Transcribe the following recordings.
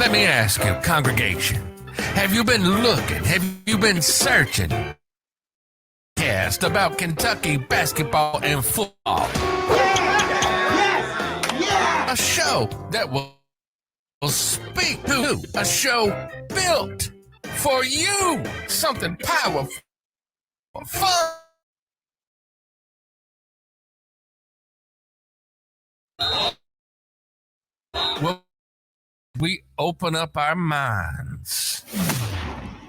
Let me ask you, congregation, have you been looking? Have you been searching? Cast about Kentucky basketball and football. A show that will speak to a show built for you. Something powerful, fun. Well, we open up our minds.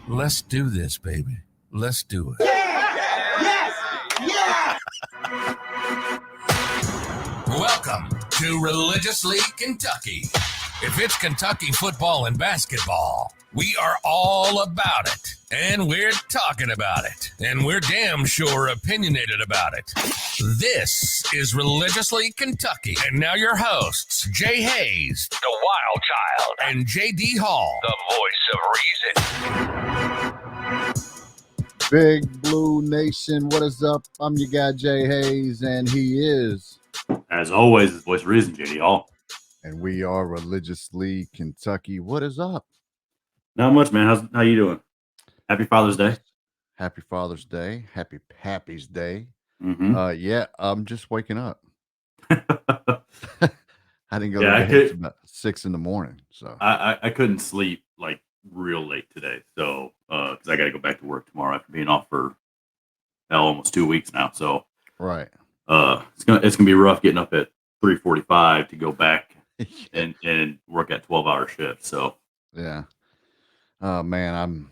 Let's do this, baby. Let's do it. Yes! Welcome to Religiously Kentucky. If it's Kentucky football and basketball, we are all about it. And we're talking about it. And we're damn sure opinionated about it. This is Religiously Kentucky. And now your hosts, Jay Hayes, the Wild Child, and J.D. Hall, the voice of reason. Big Blue Nation, what is up? I'm your guy, Jay Hayes, and he is, as always, the voice of reason, J.D. Hall. And we are Religiously Kentucky. What is up? Not much, man. How you doing? Happy Father's Day. Happy Father's Day. Happy Pappy's Day. Mm-hmm. Yeah, I'm just waking up. I didn't go to bed until about 6 in the morning. So I couldn't sleep like real late today. So because I got to go back to work tomorrow after being off for almost 2 weeks now. So right, it's gonna be rough getting up at 3:45 to go back and work at 12-hour shifts. So yeah, man,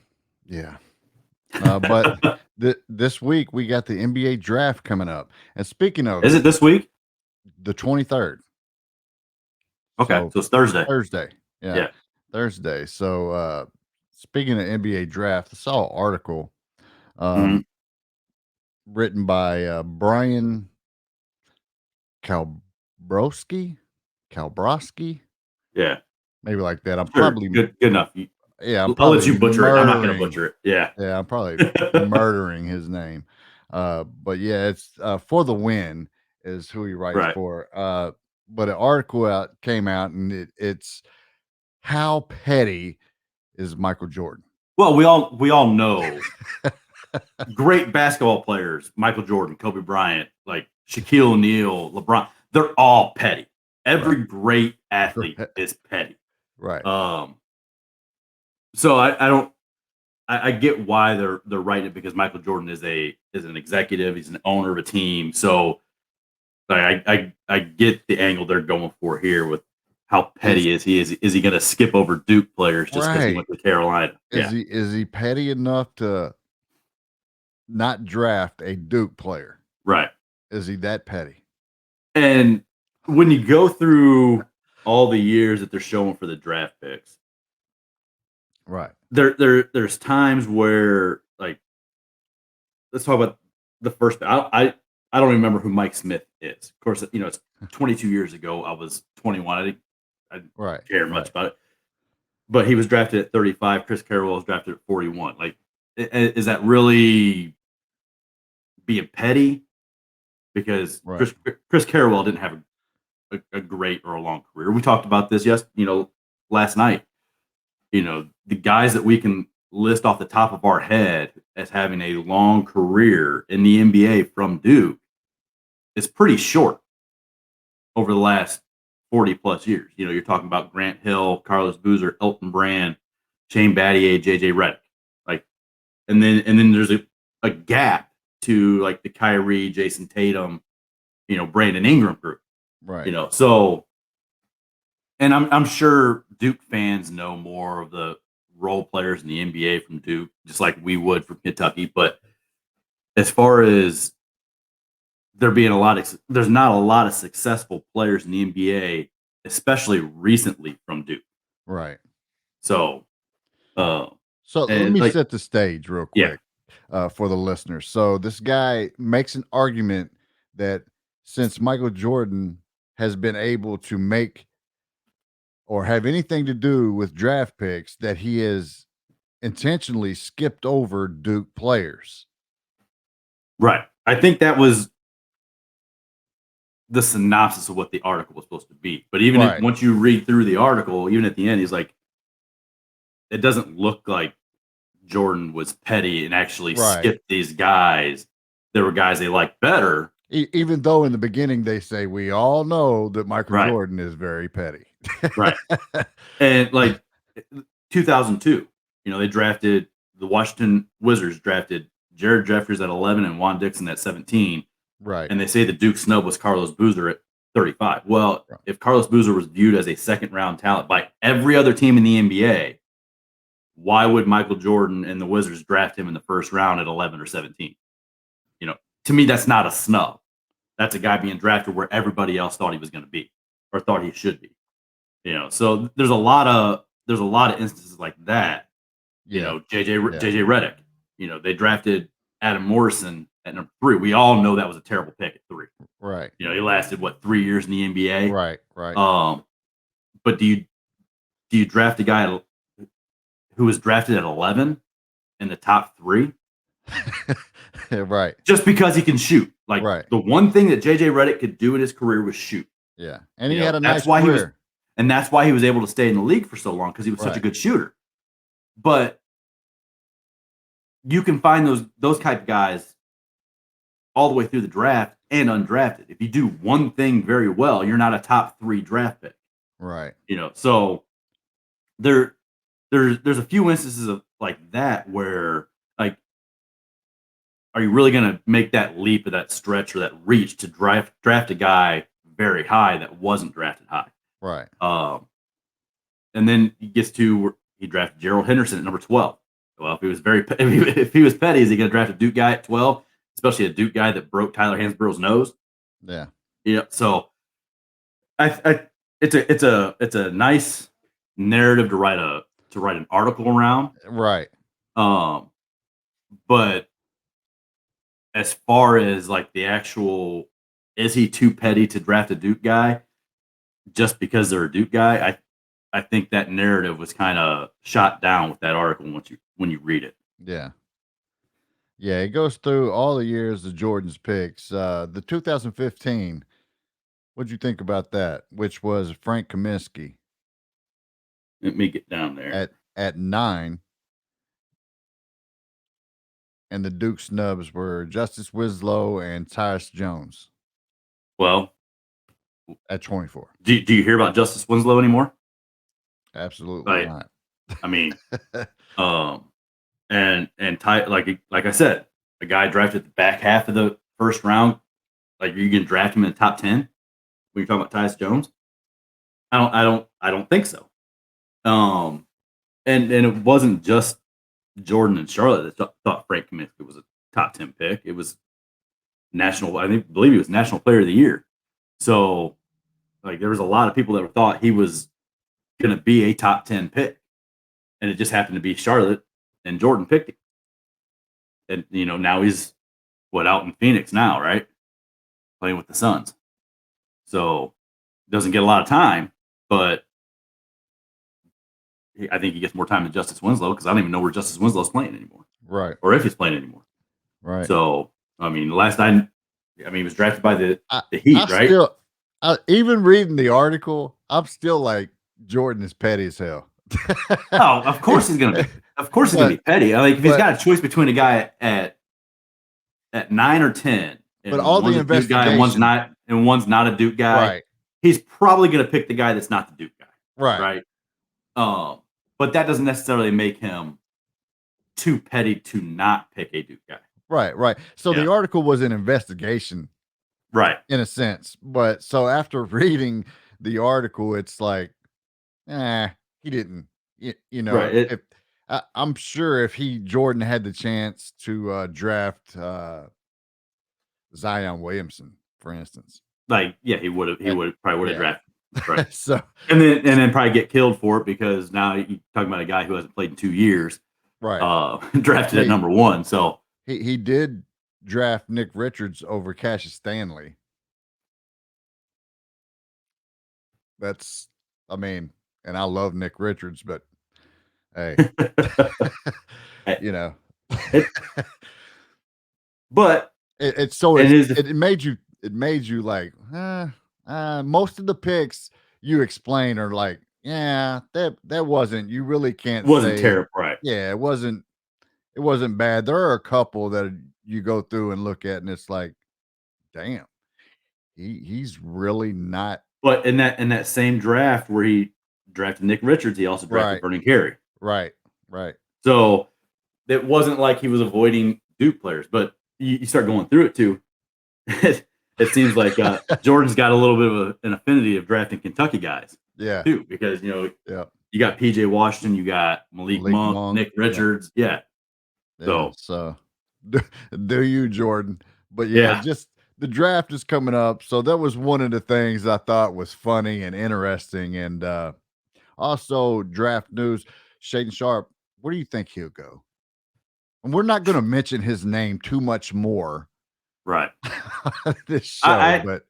but this week we got the NBA draft coming up. And speaking of, is it this week? The 23rd. Okay, so it's Thursday. Yeah. Thursday. So speaking of NBA draft, I saw an article written by Brian Kalbrowski. Yeah, maybe like that. I'm sure. probably good enough. I'll let you butcher it. I'm not going to butcher it. Yeah, I'm probably murdering his name. But yeah, it's For the Win is who he writes for. But an article came out, and it's how petty is Michael Jordan. Well, we all know great basketball players: Michael Jordan, Kobe Bryant, like Shaquille O'Neal, LeBron. They're all petty. Every great athlete is petty. Right. So I get why they're writing it, because Michael Jordan is an executive. He's an owner of a team. So I get the angle they're going for here with how petty is he? Is he going to skip over Duke players just because he went to Carolina? Is he petty enough to not draft a Duke player? Right. Is he that petty? And when you go through all the years that they're showing for the draft picks, right, there's times where, like, let's talk about the first. I don't remember who Mike Smith is. Of course, it's 22 years ago. I was 21. I didn't care much about it. But he was drafted at 35. Chris Carroll was drafted at 41. Like, is that really being petty? Because Chris Carroll didn't have a great or a long career. We talked about this last night. The guys that we can list off the top of our head as having a long career in the NBA from Duke is pretty short over the last 40 plus years. You're talking about Grant Hill, Carlos Boozer, Elton Brand, Shane Battier, JJ Redick. Like, and then there's a gap to, like, the Kyrie, Jason Tatum, Brandon Ingram group. Right. So, and I'm sure Duke fans know more of the role players in the NBA from Duke, just like we would from Kentucky. But as far as there's not a lot of successful players in the NBA, especially recently from Duke. Right. So let me set the stage real quick for the listeners. So this guy makes an argument that since Michael Jordan has been able to make or have anything to do with draft picks, that he has intentionally skipped over Duke players. Right. I think that was the synopsis of what the article was supposed to be. But even once you read through the article, even at the end, he's like, it doesn't look like Jordan was petty and actually skipped these guys. There were guys they liked better. Even though in the beginning they say we all know that Michael Jordan is very petty. Right. And like 2002, they drafted the Washington Wizards drafted Jared Jeffries at 11 and Juan Dixon at 17. Right. And they say the Duke snub was Carlos Boozer at 35. Well, if Carlos Boozer was viewed as a second-round talent by every other team in the NBA, why would Michael Jordan and the Wizards draft him in the first round at 11 or 17? To me, that's not a snub. That's a guy being drafted where everybody else thought he was going to be or thought he should be. So there's a lot of instances like that. JJ Redick. They drafted Adam Morrison at number 3. We all know that was a terrible pick at 3. Right. He lasted 3 years in the NBA. Right. But do you draft a guy who was drafted at 11 in the top 3? Right. Just because he can shoot. The one thing that JJ Redick could do in his career was shoot. Yeah. And he had a nice career. And that's why he was able to stay in the league for so long, because he was such a good shooter. But you can find those type of guys all the way through the draft and undrafted. If you do one thing very well, you're not a top 3 draft pick. Right. So there's a few instances of like that where are you really going to make that leap or that stretch or that reach to draft a guy very high that wasn't drafted high? Right. And then he gets to where he drafted Gerald Henderson at number 12. Well, if he was petty, is he going to draft a Duke guy at 12, especially a Duke guy that broke Tyler Hansborough's nose? Yeah. So it's a nice narrative to write an article around. Right. But as far as like the actual, is he too petty to draft a Duke guy just because they're a Duke guy? I think that narrative was kind of shot down with that article when you read it. Yeah. Yeah, it goes through all the years of Jordan's picks. The 2015, what'd you think about that? Which was Frank Kaminsky. Let me get down there. At 9. And the Duke snubs were Justice Winslow and Tyus Jones. Well, at 24. Do you hear about Justice Winslow anymore? Absolutely not. I mean, and like I said, a guy drafted the back half of the first round. Like, you can draft him in the top 10 when you're talking about Tyus Jones? I don't think so. And it wasn't just Jordan and Charlotte that thought Frank Kaminsky was a top 10 pick. It was believe he was National Player of the Year. So, like, there was a lot of people that thought he was going to be a top 10 pick, and it just happened to be Charlotte, and Jordan picked him. And now he's out in Phoenix now, right? Playing with the Suns. So doesn't get a lot of time, but I think he gets more time than Justice Winslow, because I don't even know where Justice Winslow's playing anymore. Right. Or if he's playing anymore. Right. So, I mean, he was drafted by the Heat, right? Even reading the article, I'm still like, Jordan is petty as hell. Oh, of course he's gonna be petty. If he's got a choice between a guy at 9 or 10, but all the investigation, and one's not a Duke guy, right? He's probably gonna pick the guy that's not the Duke guy, right? But that doesn't necessarily make him too petty to not pick a Duke guy. Right. So the article was an investigation, right, in a sense. But so after reading the article, it's like, he didn't. Right. If I'm sure if Jordan had the chance to draft Zion Williamson, for instance, he would have drafted. Right. So and then probably get killed for it, because now you're talking about a guy who hasn't played in 2 years, right? Drafted at number 1. So he did draft Nick Richards over Cassius Stanley. And I love Nick Richards, but hey, but it made you like, most of the picks you explain are like, yeah, that wasn't. You really can't It wasn't say. terrible, right? Yeah, it wasn't. It wasn't bad. There are a couple that you go through and look at, and it's like, damn, he's really not But in that same draft where he drafted Nick Richards, he also drafted right, Vernon Carey. right, right. So it wasn't like he was avoiding Duke players, but you start going through it too. It seems like Jordan's got a little bit of an affinity of drafting Kentucky guys, Yeah, too, because yeah. you got PJ Washington, you got Malik Malik Monk, Monk. Nick Richards, yeah. Yeah. So So, do, do you, Jordan? But yeah, yeah, just the draft is coming up. So that was one of the things I thought was funny and interesting. And also draft news. Shaden Sharp, where do you think he'll go? And we're not going to mention his name too much more right. on this show, I but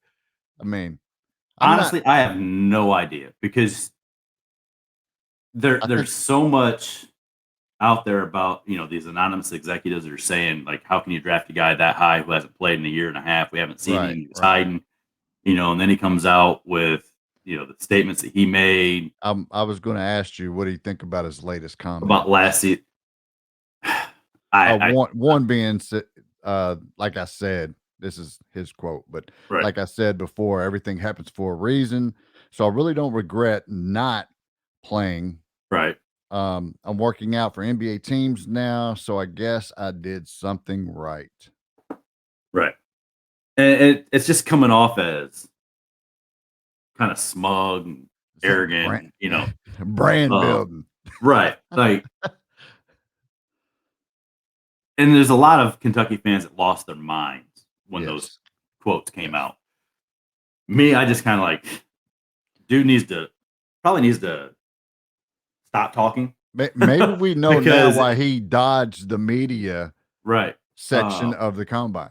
I mean, I'm not. honestly I have no idea because I think there's so much out there about these anonymous executives that are saying like, how can you draft a guy that high who hasn't played in a year and a half? We haven't seen him. right, He was right. hiding, and then he comes out with the statements that he made I was going to ask you, what do you think about his latest about comments? last season. I One being, like I said, this is his quote, but right, like I said before, everything happens for a reason. So I really don't regret not playing. right, I'm working out for NBA teams now, so I guess I did something right. right, and it's just coming off as kind of smug and It's that arrogant, brand brand uh, building. right, like. And there's a lot of Kentucky fans that lost their minds when those Yes. quotes came Yes. out. Me, I just kind of like, dude probably needs to stop talking. Maybe we know now Because why he dodged the media right, section of the combine.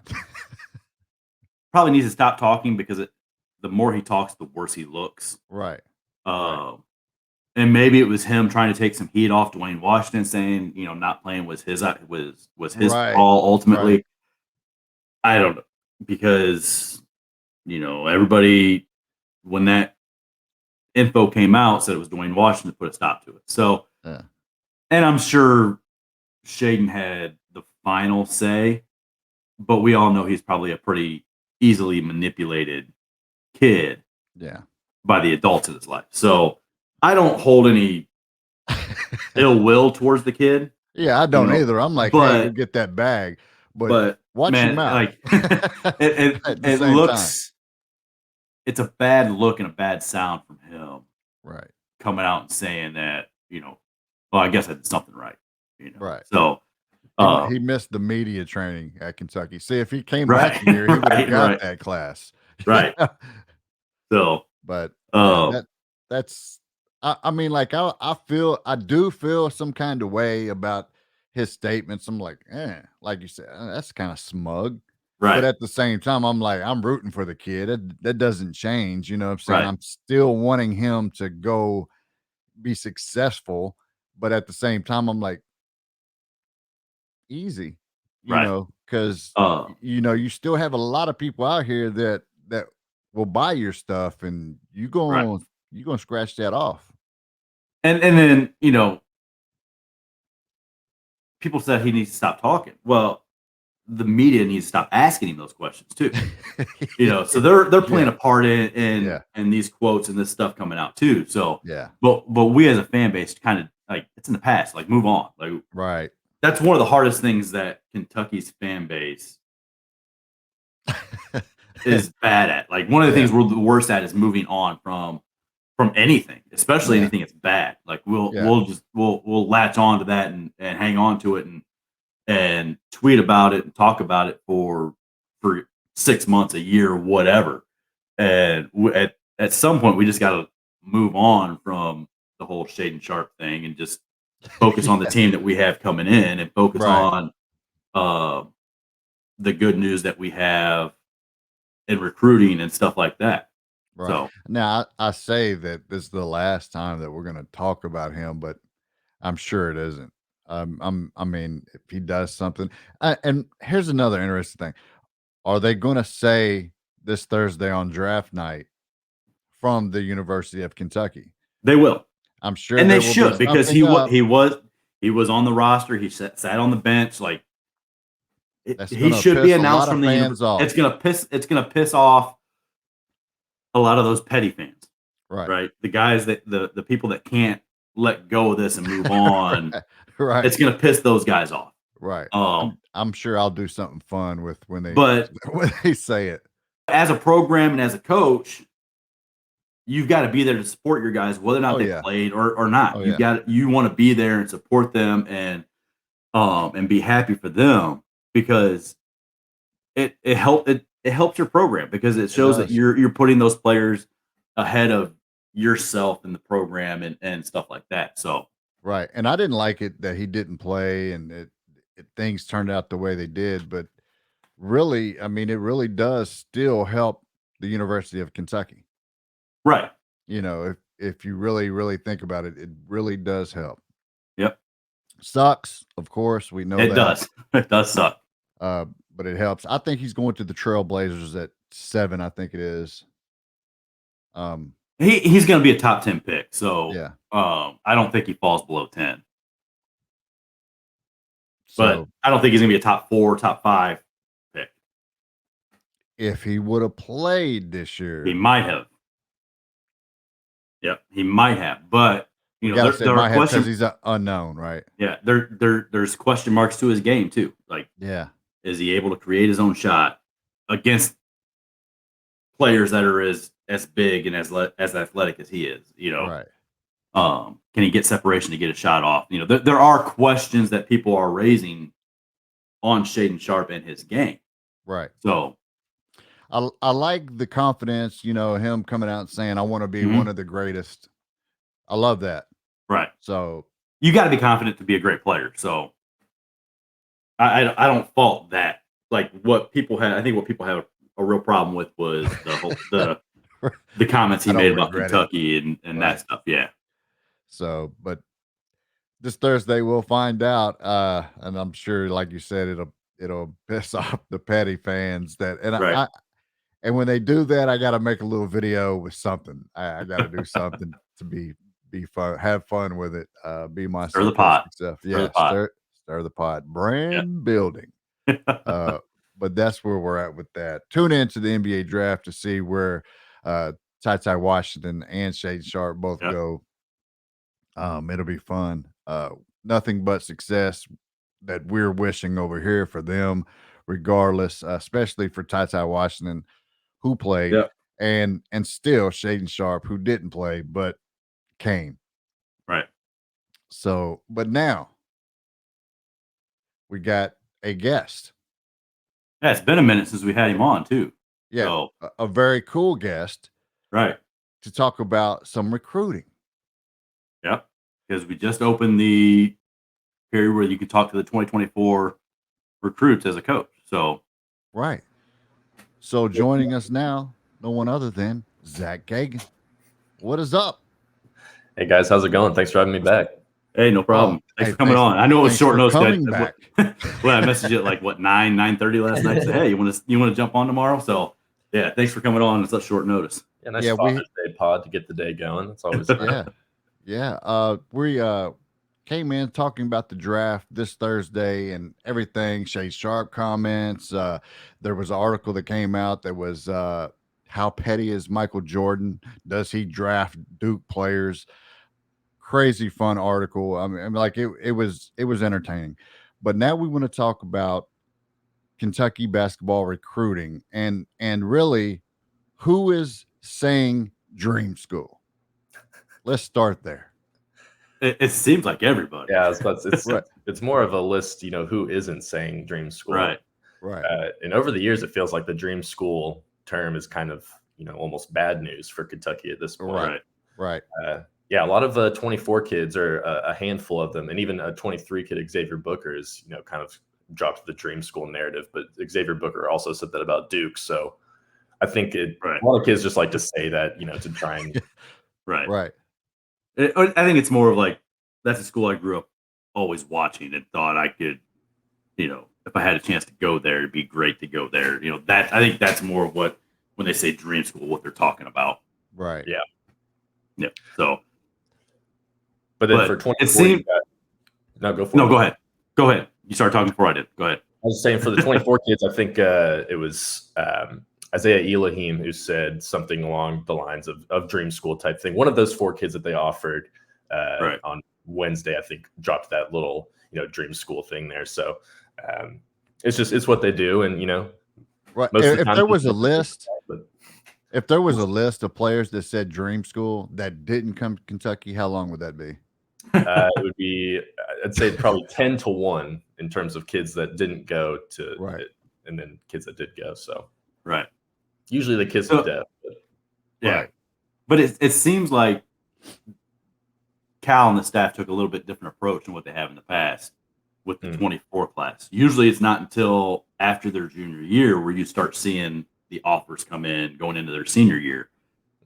probably needs to stop talking because the more he talks, the worse he looks. Right. Right. Uh, and maybe it was him trying to take some heat off Dwayne Washington, saying not playing was his his Right. call ultimately. Right. I don't know because everybody when that info came out said it was Dwayne Washington to put a stop to it. So, Yeah. and I'm sure Shaden had the final say, but we all know he's probably a pretty easily manipulated kid Yeah. by the adults in his life. So I don't hold any ill will towards the kid, Yeah, I don't either. I'm like, hey, go but get that bag, but watch your man, mouth like it at the it same time. looks it's a bad look and a bad sound from him Right. coming out and saying that, well, I guess I did something right, Right. So, He missed the media training at Kentucky. See, if he came back right, here, he would have right, got right, that class. right. Yeah. So, But yeah, um, that's I mean, like I do feel some kind of way about his statements. I'm like, like you said, that's kind of smug. But right, at the same time, I'm like, I'm rooting for the kid. That doesn't change. You know what I'm saying? right, I'm still wanting him to go be successful. But at the same time, I'm like, easy, right, because uh, you still have a lot of people out here that will buy your stuff, and right. you gonna scratch that off. And then people said he needs to stop talking. Well, the media needs to stop asking him those questions too. So they're playing Yeah, a part in yeah, in these quotes and this stuff coming out too. So, yeah, but we as a fan base kind of like it's in the past. Like move on. Like right. that's one of the hardest things that Kentucky's fan base is bad at. Like one of the Yeah, things we're the worst at is moving on from anything, especially yeah, anything that's bad. Like we'll yeah, we'll just we'll latch on to that and hang on to it and tweet about it and talk about it for 6 months, a year, whatever. And at some point, we just got to move on from the whole Shaden Sharp thing and just focus on the yeah, team that we have coming in and focus right, on uh, the good news that we have in recruiting and stuff like that. right. So Now I say that this is the last time that we're gonna talk about him, but I'm sure it isn't. I mean, if he does something, and here's another interesting thing: are they gonna say this Thursday on draft night from the University of Kentucky? they will. I'm sure, and they should, because he was on the roster. He sat on the bench. Like he should be announced from the university. It's gonna piss off a lot of those petty fans, right? The guys the people that can't let go of this and move on. Right. It's gonna piss those guys off. Right. I'm sure I'll do something fun with when they say it. As a program and as a coach, you've got to be there to support your guys, whether or not they played or not. You want to be there and support them and be happy for them, because it helps your program, because it shows that you're putting those players ahead of yourself in the program and stuff like that. So right. And I didn't like it that he didn't play and things turned out the way they did, but really, I mean, it really does still help the University of Kentucky. Right. If you really, really think about it, it really does help. Yep. Sucks, of course. We know it does. It does suck. But it helps. I think he's going to the Trailblazers at 7, I think it is. He's going to be a top 10 pick. So yeah. I don't think he falls below 10. But I don't think he's going to be a top 4, top 5 pick. If he would have played this year, he might have. Yep, he might have. But there are questions because he's unknown, right? Yeah, there's question marks to his game too. Like, is he able to create his own shot against players that are as big and as athletic as he is? Right. Can he get separation to get a shot off? There are questions that people are raising on Shaedon Sharpe and his game. Right. So I like the confidence, him coming out and saying, I want to be one of the greatest. I love that. Right. So you got to be confident to be a great player. So I don't fault that. Like what people have a real problem with was the comments he made about Kentucky and that stuff. Yeah. So, but this Thursday we'll find out. And I'm sure, like you said, it'll piss off the petty fans and when they do that, I got to make a little video with something. I got to do something to be fun, have fun with it. Be my stir the pot stuff. Yeah, stir the pot. Brand building. But that's where we're at with that. Tune in to the NBA draft to see where Ty Washington and Shaedon Sharpe both go. It'll be fun. Nothing but success that we're wishing over here for them, regardless, especially for Ty Washington, who played, and still Shaedon Sharpe, who didn't play but came. Right. So, but now we got a guest. Yeah, it's been a minute since we had him on too. Yeah, so, a very cool guest. Right. To talk about some recruiting. Yep. Because we just opened the period where you can talk to the 2024 recruits as a coach. So right. So joining us now, no one other than Zach Kagan. What is up? Hey guys, how's it going? Thanks for having me back. Hey, no problem. Thanks for coming on. I know it was short notice. Back. Well, I messaged you at like 9:30 last night. Said, hey, you want to jump on tomorrow? So yeah, thanks for coming on. It's such short notice. Yeah, nice Father's Day pod to get the day going. It's always yeah. We came in talking about the draft this Thursday and everything. Shaedon Sharpe comments. There was an article that came out that was how petty is Michael Jordan? Does he draft Duke players? Crazy fun article. I mean, like it was entertaining. But now we want to talk about Kentucky basketball recruiting and really who is saying dream school. Let's start there. It seems like everybody. Yeah, it's more of a list, who isn't saying dream school. Right. And over the years, it feels like the dream school term is kind of, almost bad news for Kentucky at this point. Right. Yeah, a lot of 24 kids, or a handful of them, and even a 23 kid, Xavier Booker, is, kind of dropped the dream school narrative. But Xavier Booker also said that about Duke. So I think a lot of kids just like to say that, to try and. Right. I think it's more of like, that's a school I grew up always watching and thought I could, if I had a chance to go there, it'd be great to go there. I think that's more of what, when they say dream school, what they're talking about. Right. Yeah. So But then for 24, it seemed, go for it. No, go ahead. Go ahead. You started talking before I did. Go ahead. I was saying for the 24 kids, I think it was Isaiah Elohim who said something along the lines of dream school type thing. One of those 4 kids that they offered on Wednesday, I think, dropped that little, dream school thing there. So it's what they do. And, right. If there was a list of players that said dream school that didn't come to Kentucky, how long would that be? It would be, I'd say probably 10-1 in terms of kids that didn't go to it, and then kids that did go. So, usually the kids are deaf. But it seems like Cal and the staff took a little bit different approach than what they have in the past with the 24 class. Usually it's not until after their junior year where you start seeing the offers come in going into their senior year.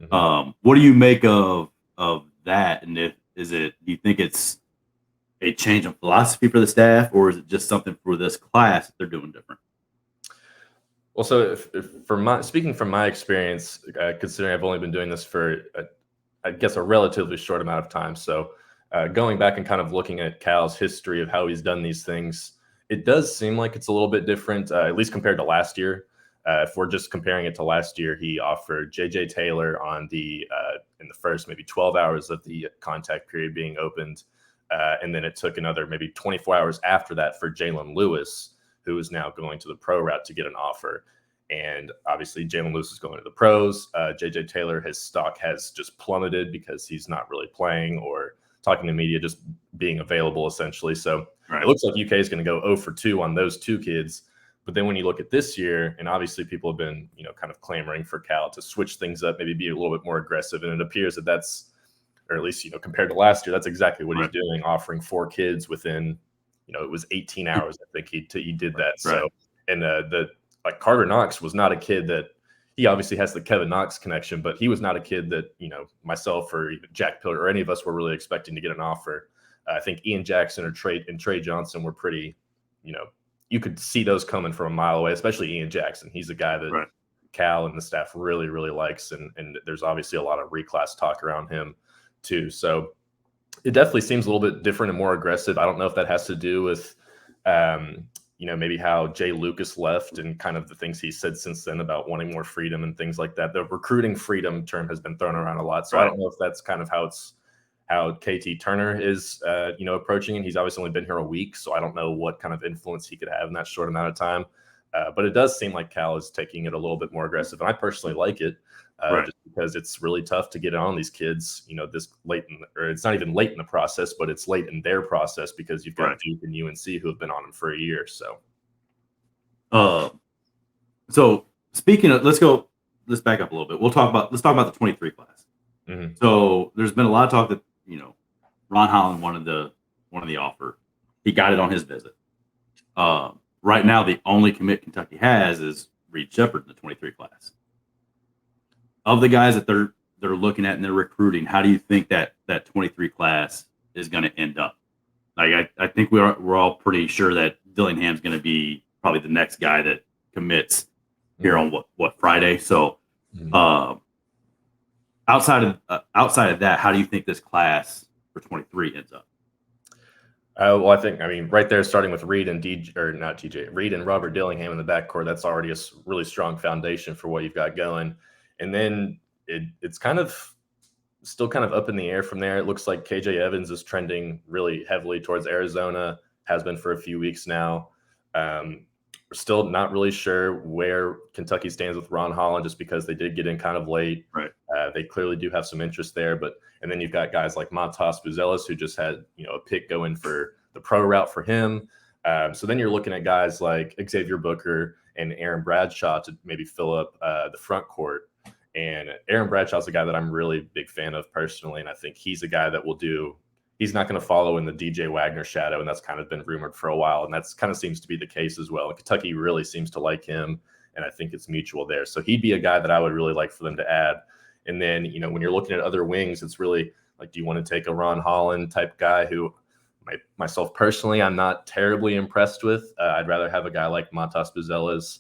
What do you make of that? And do you think it's a change in philosophy for the staff, or is it just something for this class that they're doing different? Well, so speaking from my experience, considering I've only been doing this for, I guess, a relatively short amount of time. So going back and kind of looking at Cal's history of how he's done these things, it does seem like it's a little bit different, at least compared to last year. If we're just comparing it to last year, he offered J.J. Taylor on in the first maybe 12 hours of the contact period being opened. And then it took another maybe 24 hours after that for Jalen Lewis, who is now going to the pro route, to get an offer. And obviously Jalen Lewis is going to the pros. J.J. Taylor, his stock has just plummeted because he's not really playing or talking to media, just being available essentially. So it looks like UK is going to go 0 for 2 on those 2 kids. But then when you look at this year, and obviously people have been, kind of clamoring for Cal to switch things up, maybe be a little bit more aggressive. And it appears that that's, or at least, compared to last year, that's exactly what he's doing, offering 4 kids within, it was 18 hours. I think he did that. So, and Carter Knox was not a kid that, he obviously has the Kevin Knox connection, but he was not a kid that, myself or even Jack Pillar or any of us were really expecting to get an offer. I think Ian Jackson or Trey Johnson were pretty, you could see those coming from a mile away, especially Ian Jackson. He's a guy that Cal and the staff really, really likes. And there's obviously a lot of reclass talk around him too. So it definitely seems a little bit different and more aggressive. I don't know if that has to do with, maybe how Jay Lucas left and kind of the things he said since then about wanting more freedom and things like that. The recruiting freedom term has been thrown around a lot. So I don't know if that's kind of how KT Turner is, approaching it. He's obviously only been here a week, so I don't know what kind of influence he could have in that short amount of time. But it does seem like Cal is taking it a little bit more aggressive, and I personally like it, just because it's really tough to get on these kids, this late or it's not even late in the process, but it's late in their process because you've got Duke and UNC who have been on them for a year. So, so speaking of, let's back up a little bit. Let's talk about the 23 class. So there's been a lot of talk that, Ron Holland wanted the offer. He got it on his visit. Right now, the only commit Kentucky has is Reed Shepherd in the 23 class. Of the guys that they're looking at and they're recruiting, how do you think that 23 class is going to end up? Like, I think we're all pretty sure that Dillingham's going to be probably the next guy that commits here on what Friday. So, outside of that, how do you think this class for 23 ends up? Well, I mean, right there, starting with Reed and Reed and Robert Dillingham in the backcourt, that's already a really strong foundation for what you've got going. And then it's kind of still kind of up in the air from there. It looks like KJ Evans is trending really heavily towards Arizona, has been for a few weeks now. We're still not really sure where Kentucky stands with Ron Holland, just because they did get in kind of late. They clearly do have some interest there, and then you've got guys like Matas Buzelis, who just had a pick going for the pro route for him. So then you're looking at guys like Xavier Booker and Aaron Bradshaw to maybe fill up the front court. And Aaron Bradshaw's a guy that I'm really big fan of personally, and I think he's a guy that he's not going to follow in the DJ Wagner shadow, and that's kind of been rumored for a while, and that's kind of seems to be the case as well. And Kentucky really seems to like him, and I think it's mutual there. So he'd be a guy that I would really like for them to add. And then, when you're looking at other wings, it's really like, do you want to take a Ron Holland type guy who myself personally, I'm not terribly impressed with. I'd rather have a guy like Matas Buzelis,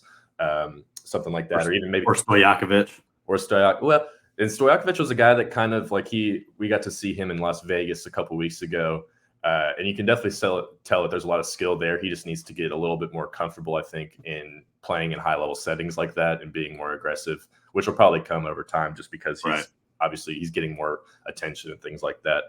something like that, or even maybe Stojakovic. Well, And Stojakovic was a guy that kind of like we got to see him in Las Vegas a couple weeks ago. And you can definitely tell that there's a lot of skill there. He just needs to get a little bit more comfortable, I think, in playing in high-level settings like that and being more aggressive, which will probably come over time just because he's getting more attention and things like that.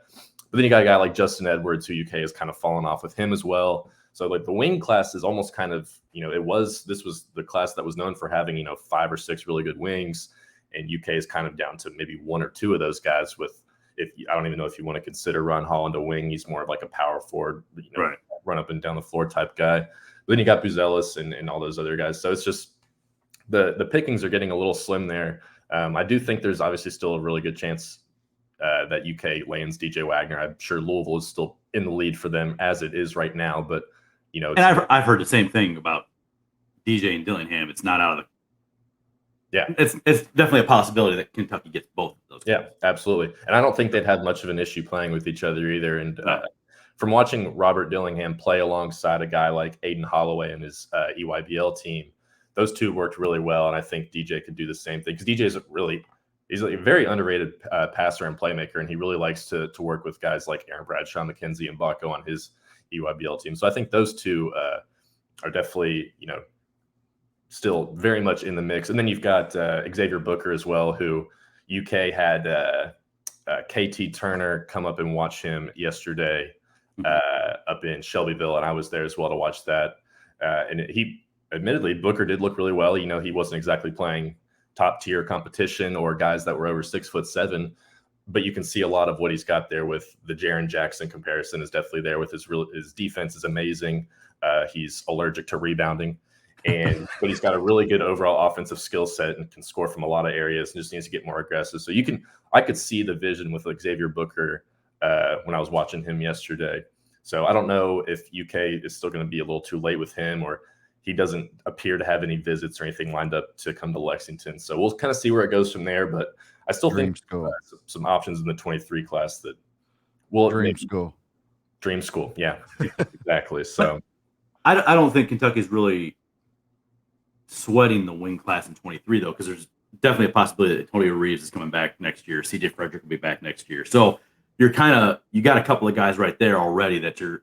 But then you got a guy like Justin Edwards, who UK has kind of fallen off with him as well. So like the wing class is almost kind of, this was the class that was known for having, 5 or 6 really good wings, and UK is kind of down to maybe 1 or 2 of those guys with. I don't even know if you want to consider Ron Holland a wing. He's more of like a power forward, run up and down the floor type guy. But then you got Buzelis and all those other guys. So it's just the pickings are getting a little slim there. I do think there's obviously still a really good chance that UK lands DJ Wagner. I'm sure Louisville is still in the lead for them as it is right now. But, and I've heard the same thing about DJ and Dillingham. It's not out of the. Yeah, it's definitely a possibility that Kentucky gets both of those. Yeah, absolutely. And I don't think they'd had much of an issue playing with each other either. And from watching Robert Dillingham play alongside a guy like Aiden Holloway and his EYBL team, those two worked really well. And I think DJ could do the same thing because DJ is he's a very underrated passer and playmaker, and he really likes to work with guys like Aaron Bradshaw, McKenzie, and Baco on his EYBL team. So I think those two are definitely, still very much in the mix. And then you've got Xavier Booker as well, who UK had KT Turner come up and watch him yesterday up in Shelbyville, and I was there as well to watch that. And admittedly, Booker did look really well. He wasn't exactly playing top tier competition or guys that were over 6'7", but you can see a lot of what he's got there with the Jaren Jackson comparison is definitely there with his defense is amazing. He's allergic to rebounding. But he's got a really good overall offensive skill set and can score from a lot of areas and just needs to get more aggressive. So I could see the vision with Xavier Booker when I was watching him yesterday. So I don't know if UK is still going to be a little too late with him, or he doesn't appear to have any visits or anything lined up to come to Lexington. So we'll kind of see where it goes from there. But I still think some options in the 23 class that will Dream School. Yeah, exactly. So I don't think Kentucky's really sweating the wing class in 23 though, because there's definitely a possibility that Antonio Reeves is coming back next year. CJ Frederick will be back next year. So you got a couple of guys right there already that you're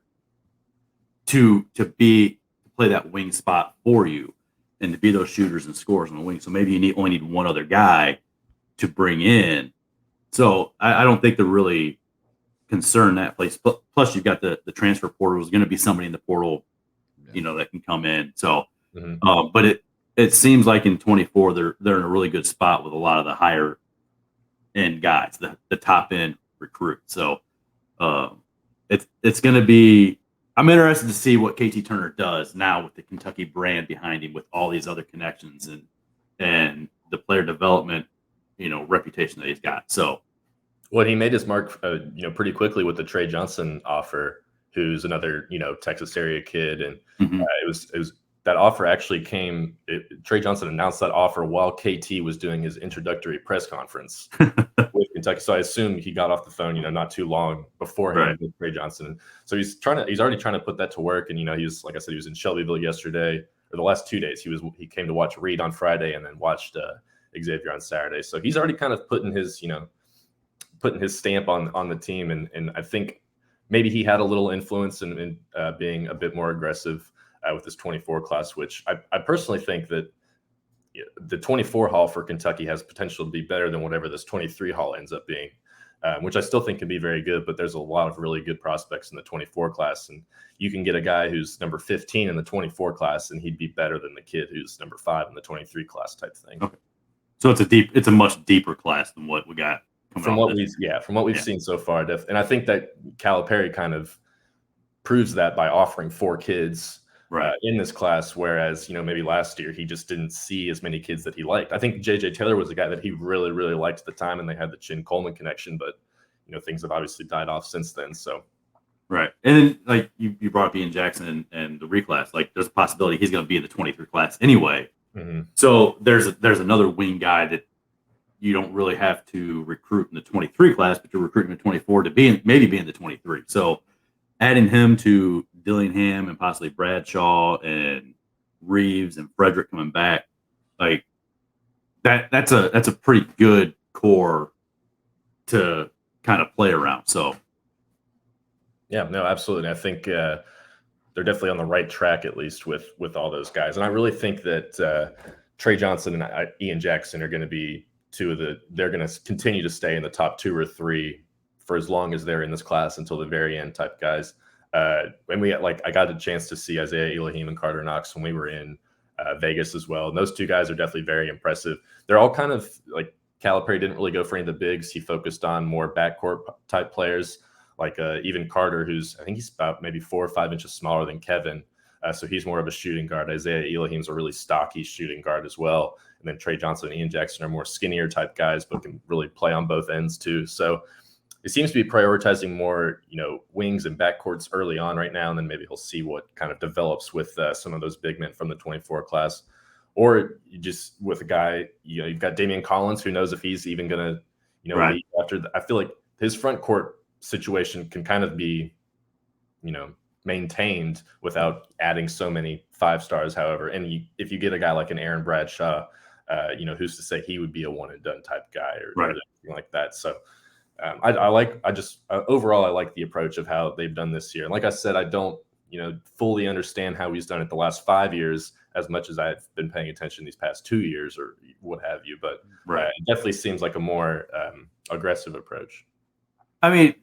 to play that wing spot for you and to be those shooters and scorers on the wing. So maybe you only need one other guy to bring in. So I don't think they're really concerned that place. Plus you've got the transfer portal. There's going to be somebody in the portal, that can come in. So, but it seems like in 24 they're in a really good spot with a lot of the higher end guys, the top end recruits. So it's going to be. I'm interested to see what KT Turner does now with the Kentucky brand behind him, with all these other connections and the player development, reputation that he's got. So, he made his mark, pretty quickly with the Trey Johnson offer, who's another, Texas area kid, and it was. That offer actually came. Trey Johnson announced that offer while KT was doing his introductory press conference with Kentucky. So I assume he got off the phone, not too long beforehand with Trey Johnson. So he's already trying to put that to work. And he was, like I said, he was in Shelbyville yesterday, or the last 2 days. He came to watch Reed on Friday and then watched Xavier on Saturday. So he's already kind of putting his stamp on the team. And I think maybe he had a little influence in being a bit more aggressive with this 24 class, which I personally think that the 24 haul for Kentucky has potential to be better than whatever this 23 haul ends up being, which I still think can be very good, but there's a lot of really good prospects in the 24 class, and you can get a guy who's number 15 in the 24 class and he'd be better than the kid who's number 5 in the 23 class type thing. Okay. So it's a much deeper class than what we got. From what we've seen so far. And I think that Calipari kind of proves that by offering 4 kids in this class, whereas maybe last year he just didn't see as many kids that he liked. I think JJ Taylor was a guy that he really, really liked at the time, and they had the Chin Coleman connection, but things have obviously died off since then. So and then like you brought up Ian Jackson and the reclass, like there's a possibility he's going to be in the 23 class anyway. So there's another wing guy that you don't really have to recruit in the 23 class, but you're recruiting in 24 to maybe be in the 23. So adding him to Dillingham and possibly Bradshaw and Reeves and Frederick coming back, like that's a pretty good core to kind of play around. So, yeah, no, absolutely. I think they're definitely on the right track, at least with all those guys. And I really think that Trey Johnson and Ian Jackson are going to be they're going to continue to stay in the top 2 or 3 for as long as they're in this class until the very end type guys. And I got a chance to see Isaiah Elohim and Carter Knox when we were in Vegas as well. And those 2 guys are definitely very impressive. They're all kind of like Calipari didn't really go for any of the bigs. He focused on more backcourt type players, like even Carter, I think he's about maybe 4 or 5 inches smaller than Kevin. So he's more of a shooting guard. Isaiah Elohim's a really stocky shooting guard as well. And then Trey Johnson and Ian Jackson are more skinnier type guys, but can really play on both ends too. So it seems to be prioritizing more, wings and backcourts early on right now. And then maybe he'll see what kind of develops with some of those big men from the 24 class. Or you just with a guy, you've got Damian Collins, who knows if he's even going to, right. leave after. I feel like his front court situation can kind of be, maintained without adding so many 5 stars. However, and if you get a guy like an Aaron Bradshaw, who's to say he would be a one and done type guy or anything like that. So overall, I like the approach of how they've done this year. And like I said, I don't, fully understand how he's done it the last 5 years as much as I've been paying attention these past 2 years or what have you. But it definitely seems like a more aggressive approach. I mean,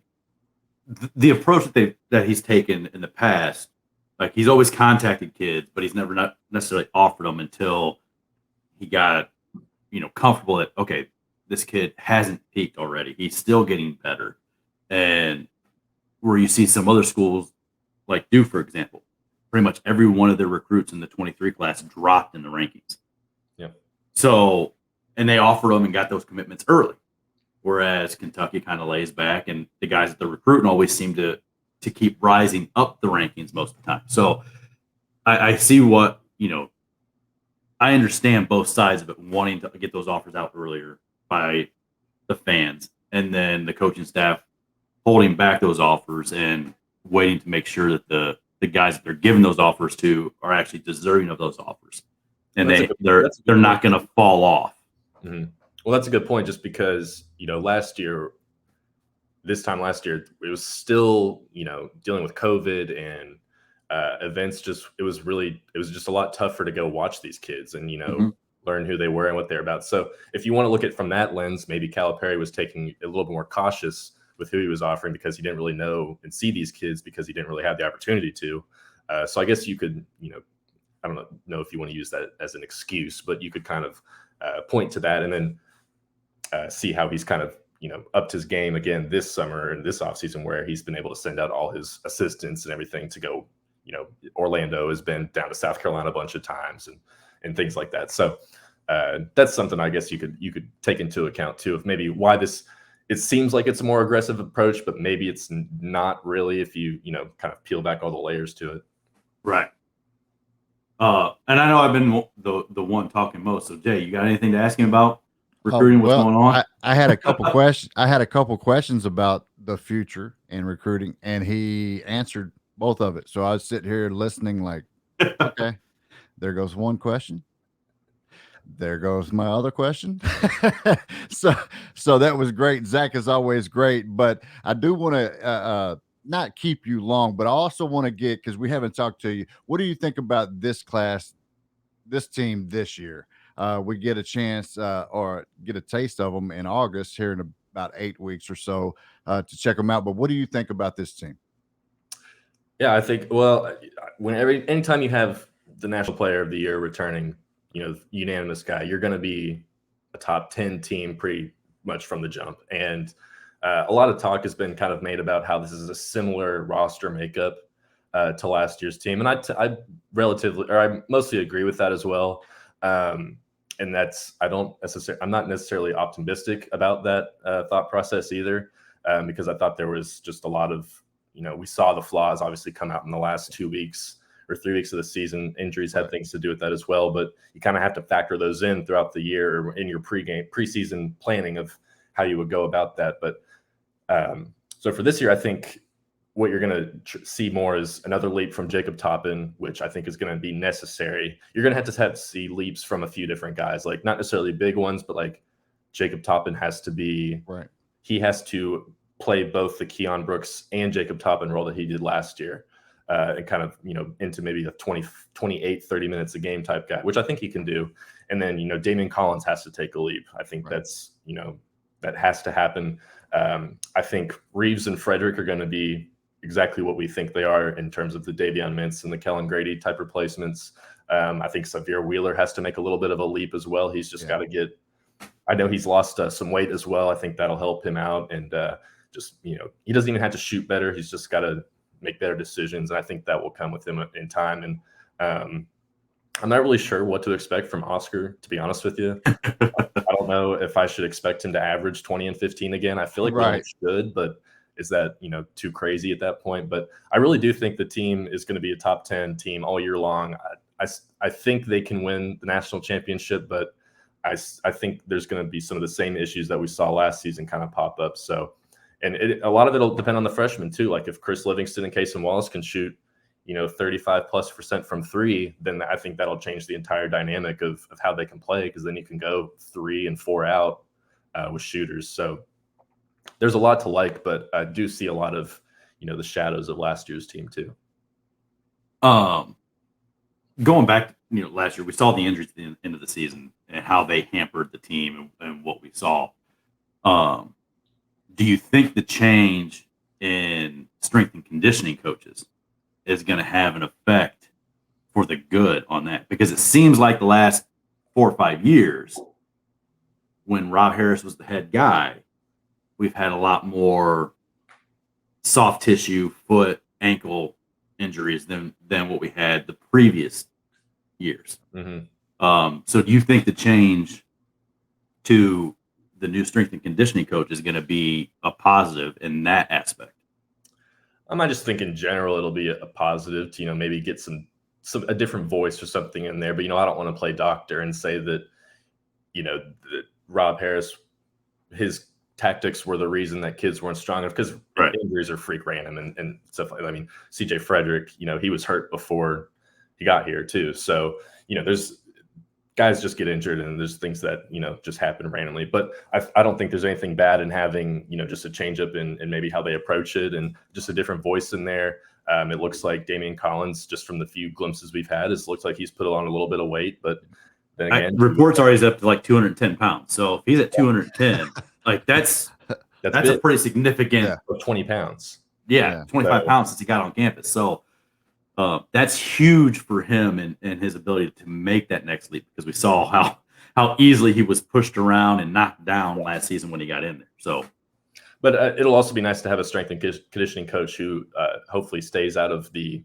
the approach that he's taken in the past, like he's always contacted kids, but he's never not necessarily offered them until he got, comfortable that, okay, this kid hasn't peaked already. He's still getting better. And where you see some other schools like Duke, for example, pretty much every one of their recruits in the 23 class dropped in the rankings. Yeah. So, and they offered them and got those commitments early. Whereas Kentucky kind of lays back, and the guys that they're recruiting always seem to keep rising up the rankings most of the time. So I see what, I understand both sides of it, wanting to get those offers out earlier by the fans, and then the coaching staff holding back those offers and waiting to make sure that the guys that they're giving those offers to are actually deserving of those offers. And they're not going to fall off. Mm-hmm. Well, that's a good point, just because, this time last year, it was still, dealing with COVID and events. It was just a lot tougher to go watch these kids and, learn who they were and what they're about. So if you want to look at it from that lens, maybe Calipari was taking a little bit more cautious with who he was offering because he didn't really know and see these kids because he didn't really have the opportunity to. So I guess you could, I don't know if you want to use that as an excuse, but you could kind of point to that and then see how he's kind of, upped his game again this summer and this offseason, where he's been able to send out all his assistants and everything to go, Orlando has been down to South Carolina a bunch of times and things like that. So that's something I guess you could take into account too, of maybe why it seems like it's a more aggressive approach, but maybe it's not really if you, kind of peel back all the layers to it. Right. And I know I've been the one talking most. So Jay, you got anything to ask him about recruiting? What's going on? I had a couple questions. I had a couple questions about the future and recruiting, and he answered both of it. So I was sitting here listening like, okay, there goes one question. There goes my other question. So that was great. Zach is always great, but I do want to not keep you long, but I also want to get, because we haven't talked to you, what do you think about this class, this team this year? We get a chance or get a taste of them in August here in about 8 weeks or so to check them out. But what do you think about this team? Yeah, I think, anytime you have the National Player of the Year returning, unanimous guy, you're going to be a top 10 team pretty much from the jump. And a lot of talk has been kind of made about how this is a similar roster makeup to last year's team. And I mostly agree with that as well. And I'm not necessarily optimistic about that thought process either, because I thought there was just a lot of, we saw the flaws obviously come out in the last 2 weeks or 3 weeks of the season. Injuries had things to do with that as well, but you kind of have to factor those in throughout the year or in your preseason planning of how you would go about that. But so for this year, I think what you're going to see more is another leap from Jacob Toppin, which I think is going to be necessary. You're going to have to see leaps from a few different guys, like not necessarily big ones, but like Jacob Toppin has to be right. He has to play both the Keon Brooks and Jacob Toppin role that he did last year, and kind of, into maybe a 28, 30 minutes a game type guy, which I think he can do. And then, Damian Collins has to take a leap. I think that's, that has to happen. I think Reeves and Frederick are going to be exactly what we think they are in terms of the Davion Mintz and the Kellen Grady type replacements. I think Xavier Wheeler has to make a little bit of a leap as well. He's just got to get, I know he's lost some weight as well. I think that'll help him out. And he doesn't even have to shoot better. He's just got to make better decisions. And I think that will come with him in time. And I'm not really sure what to expect from Oscar, to be honest with you. I don't know if I should expect him to average 20 and 15 again. I feel like we should, but is that, too crazy at that point? But I really do think the team is going to be a top 10 team all year long. I think they can win the national championship, but I think there's going to be some of the same issues that we saw last season kind of pop up. So, and a lot of it will depend on the freshmen too. Like if Chris Livingston and Cason Wallace can shoot, 35+% from three, then I think that'll change the entire dynamic of how they can play, because then you can go 3 and 4 out with shooters. So there's a lot to like, but I do see a lot of, the shadows of last year's team too. Going back, last year, we saw the injuries at the end of the season and how they hampered the team and what we saw. Do you think the change in strength and conditioning coaches is going to have an effect for the good on that? Because it seems like the last 4 or 5 years, when Rob Harris was the head guy, we've had a lot more soft tissue, foot, ankle injuries than what we had the previous years. Mm-hmm. So do you think the change to the new strength and conditioning coach is going to be a positive in that aspect? I just think in general it'll be a positive to maybe get a different voice or something in there. But I don't want to play doctor and say that that Rob Harris, his tactics were the reason that kids weren't strong enough, because injuries are freak random and stuff like that. I mean, CJ Frederick, he was hurt before he got here too. So, there's guys just get injured and there's things that, just happen randomly. But I don't think there's anything bad in having, just a change up in maybe how they approach it and just a different voice in there. It looks like Damian Collins, just from the few glimpses we've had, looks like he's put on a little bit of weight. But then again, reports are he's up to like 210 pounds. So if he's at 210, like that's a pretty significant 20 pounds. Yeah, 25 pounds since he got on campus. So that's huge for him and his ability to make that next leap, because we saw how easily he was pushed around and knocked down last season when he got in there. So, but it'll also be nice to have a strength and conditioning coach who hopefully stays out of the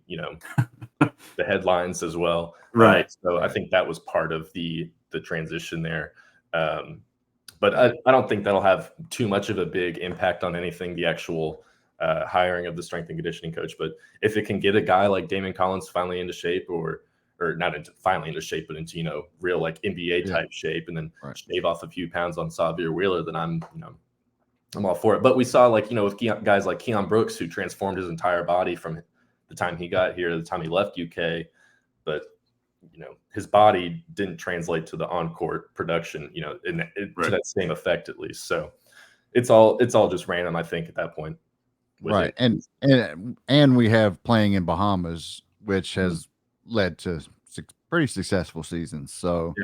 the headlines as well. Right. So I think that was part of the transition there. But I don't think that'll have too much of a big impact on anything, the actual hiring of the strength and conditioning coach. But if it can get a guy like Damian Collins finally into shape, or not finally into shape, but into, real like NBA type shape, and then shave off a few pounds on Xavier Wheeler, then I'm all for it. But we saw with guys like Keon Brooks, who transformed his entire body from the time he got here to the time he left UK. But his body didn't translate to the on-court production, to that same effect at least. So it's all just random, I think, at that point. Right. And we have playing in Bahamas, which has led to pretty successful seasons. So